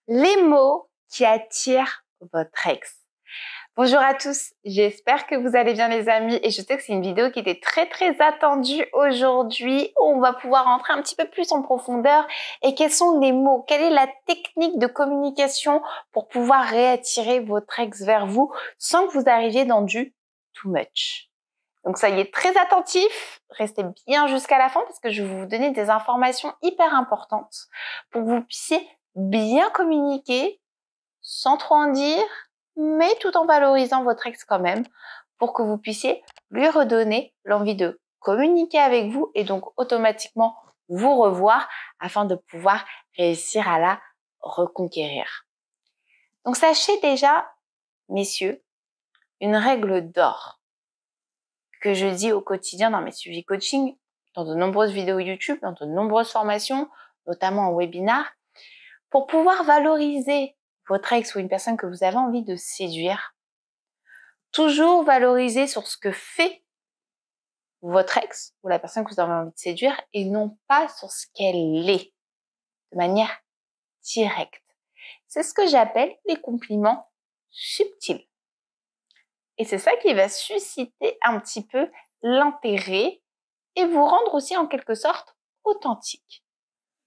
Les mots qui attirent votre ex. Bonjour à tous, j'espère que vous allez bien les amis et je sais que c'est une vidéo qui était très attendue aujourd'hui où on va pouvoir rentrer un petit peu plus en profondeur et quels sont les mots, quelle est la technique de communication pour pouvoir réattirer votre ex vers vous sans que vous arriviez dans du too much. Donc soyez très attentifs, restez bien jusqu'à la fin parce que je vais vous donner des informations hyper importantes pour que vous puissiez bien communiquer sans trop en dire, mais tout en valorisant votre ex quand même pour que vous puissiez lui redonner l'envie de communiquer avec vous et donc automatiquement vous revoir afin de pouvoir réussir à la reconquérir. Donc sachez déjà, messieurs, une règle d'or que je dis au quotidien dans mes suivis coaching, dans de nombreuses vidéos YouTube, dans de nombreuses formations, notamment en webinar, pour pouvoir valoriser votre ex ou une personne que vous avez envie de séduire, toujours valoriser sur ce que fait votre ex ou la personne que vous avez envie de séduire et non pas sur ce qu'elle est, de manière directe. C'est ce que j'appelle les compliments subtils. Et c'est ça qui va susciter un petit peu l'intérêt et vous rendre aussi en quelque sorte authentique.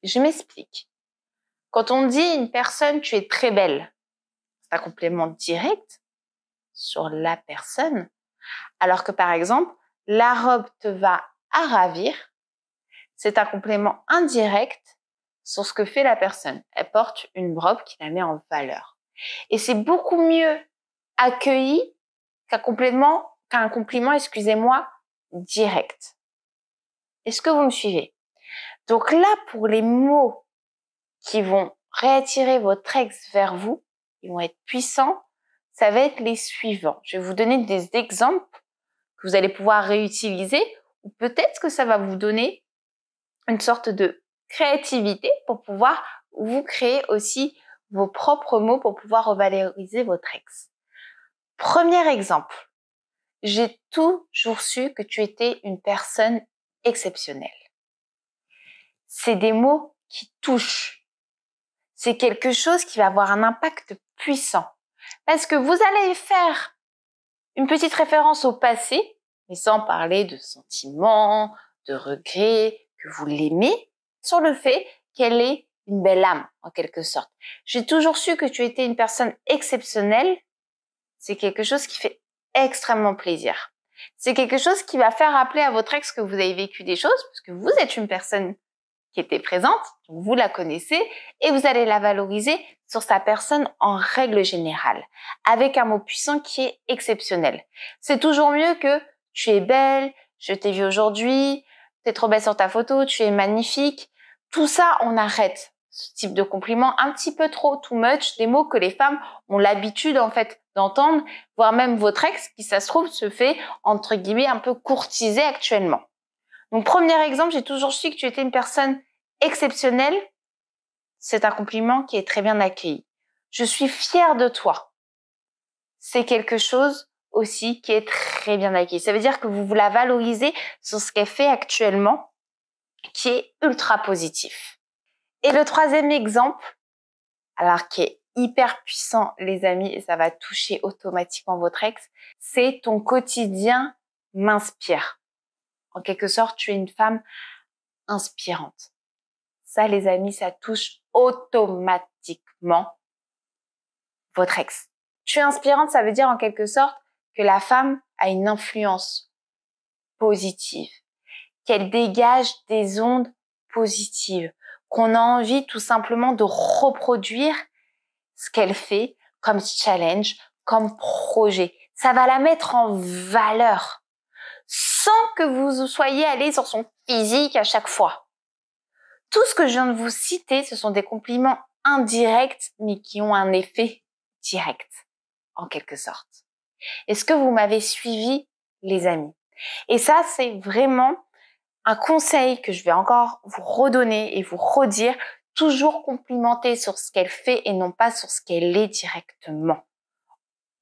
Je m'explique. Quand on dit à une personne « tu es très belle », c'est un complément direct sur la personne, alors que par exemple « la robe te va à ravir », c'est un complément indirect sur ce que fait la personne. Elle porte une robe qui la met en valeur. Et c'est beaucoup mieux accueilli qu'un compliment, excusez-moi, direct. Est-ce que vous me suivez? Donc là, pour les mots qui vont réattirer votre ex vers vous, ils vont être puissants, ça va être les suivants. Je vais vous donner des exemples que vous allez pouvoir réutiliser ou peut-être que ça va vous donner une sorte de créativité pour pouvoir vous créer aussi vos propres mots pour pouvoir revaloriser votre ex. Premier exemple. J'ai toujours su que tu étais une personne exceptionnelle. C'est des mots qui touchent. C'est quelque chose qui va avoir un impact puissant. Parce que vous allez faire une petite référence au passé, mais sans parler de sentiments, de regrets, que vous l'aimez, sur le fait qu'elle est une belle âme, en quelque sorte. J'ai toujours su que tu étais une personne exceptionnelle. C'est quelque chose qui fait extrêmement plaisir. C'est quelque chose qui va faire rappeler à votre ex que vous avez vécu des choses, parce que vous êtes une personne qui était présente, donc vous la connaissez, et vous allez la valoriser sur sa personne en règle générale, avec un mot puissant qui est exceptionnel. C'est toujours mieux que « tu es belle »,« je t'ai vu aujourd'hui »,« t'es trop belle sur ta photo »,« tu es magnifique ». Tout ça, on arrête ce type de compliment un petit peu trop too much, des mots que les femmes ont l'habitude en fait d'entendre, voire même votre ex qui, ça se trouve, se fait entre guillemets un peu courtiser actuellement. Donc premier exemple, j'ai toujours su que tu étais une personne exceptionnelle. C'est un compliment qui est très bien accueilli. Je suis fière de toi. C'est quelque chose aussi qui est très bien accueilli. Ça veut dire que vous la valorisez sur ce qu'elle fait actuellement, qui est ultra positif. Et le troisième exemple, alors qui est hyper puissant les amis, et ça va toucher automatiquement votre ex, c'est ton quotidien m'inspire. En quelque sorte, tu es une femme inspirante. Ça les amis, ça touche automatiquement votre ex. Tu es inspirante, ça veut dire en quelque sorte que la femme a une influence positive, qu'elle dégage des ondes positives, qu'on a envie tout simplement de reproduire ce qu'elle fait comme challenge, comme projet. Ça va la mettre en valeur sans que vous soyez allé sur son physique à chaque fois. Tout ce que je viens de vous citer, ce sont des compliments indirects, mais qui ont un effet direct, en quelque sorte. Est-ce que vous m'avez suivi, les amis? Et ça, c'est vraiment un conseil que je vais encore vous redonner et vous redire, toujours complimenter sur ce qu'elle fait et non pas sur ce qu'elle est directement.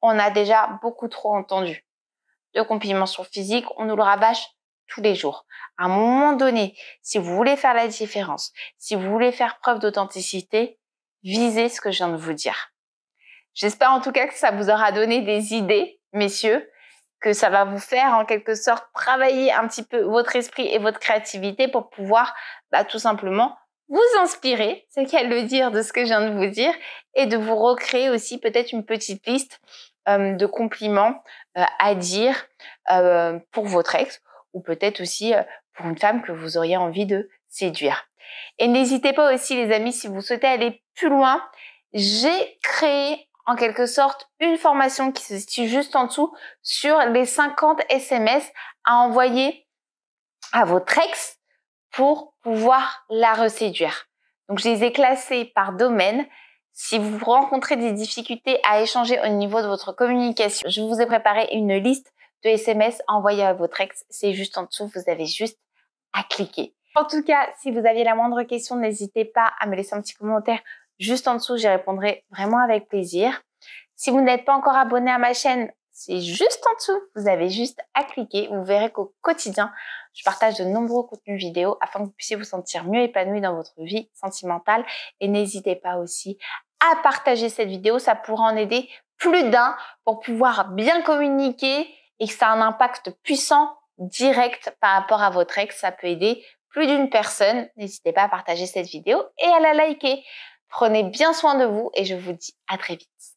On a déjà beaucoup trop entendu de compliments sur le physique, on nous le rabâche tous les jours. À un moment donné, si vous voulez faire la différence, si vous voulez faire preuve d'authenticité, visez ce que je viens de vous dire. J'espère en tout cas que ça vous aura donné des idées, messieurs, que ça va vous faire en quelque sorte travailler un petit peu votre esprit et votre créativité pour pouvoir tout simplement vous inspirer, c'est qu'à le dire de ce que je viens de vous dire, et de vous recréer aussi peut-être une petite liste de compliments à dire pour votre ex ou peut-être aussi pour une femme que vous auriez envie de séduire. Et n'hésitez pas aussi les amis, si vous souhaitez aller plus loin, j'ai créé en quelque sorte une formation qui se situe juste en dessous sur les 50 SMS à envoyer à votre ex pour pouvoir la reséduire. Donc, je les ai classés par domaine. Si vous rencontrez des difficultés à échanger au niveau de votre communication, je vous ai préparé une liste de SMS à envoyer à votre ex. C'est juste en dessous, vous avez juste à cliquer. En tout cas, si vous aviez la moindre question, n'hésitez pas à me laisser un petit commentaire juste en dessous, j'y répondrai vraiment avec plaisir. Si vous n'êtes pas encore abonné à ma chaîne, c'est juste en dessous, vous avez juste à cliquer. Vous verrez qu'au quotidien, je partage de nombreux contenus vidéo afin que vous puissiez vous sentir mieux épanoui dans votre vie sentimentale. Et n'hésitez pas aussi à partager cette vidéo, ça pourra en aider plus d'un pour pouvoir bien communiquer et que ça a un impact puissant, direct par rapport à votre ex. Ça peut aider plus d'une personne. N'hésitez pas à partager cette vidéo et à la liker. Prenez bien soin de vous et je vous dis à très vite.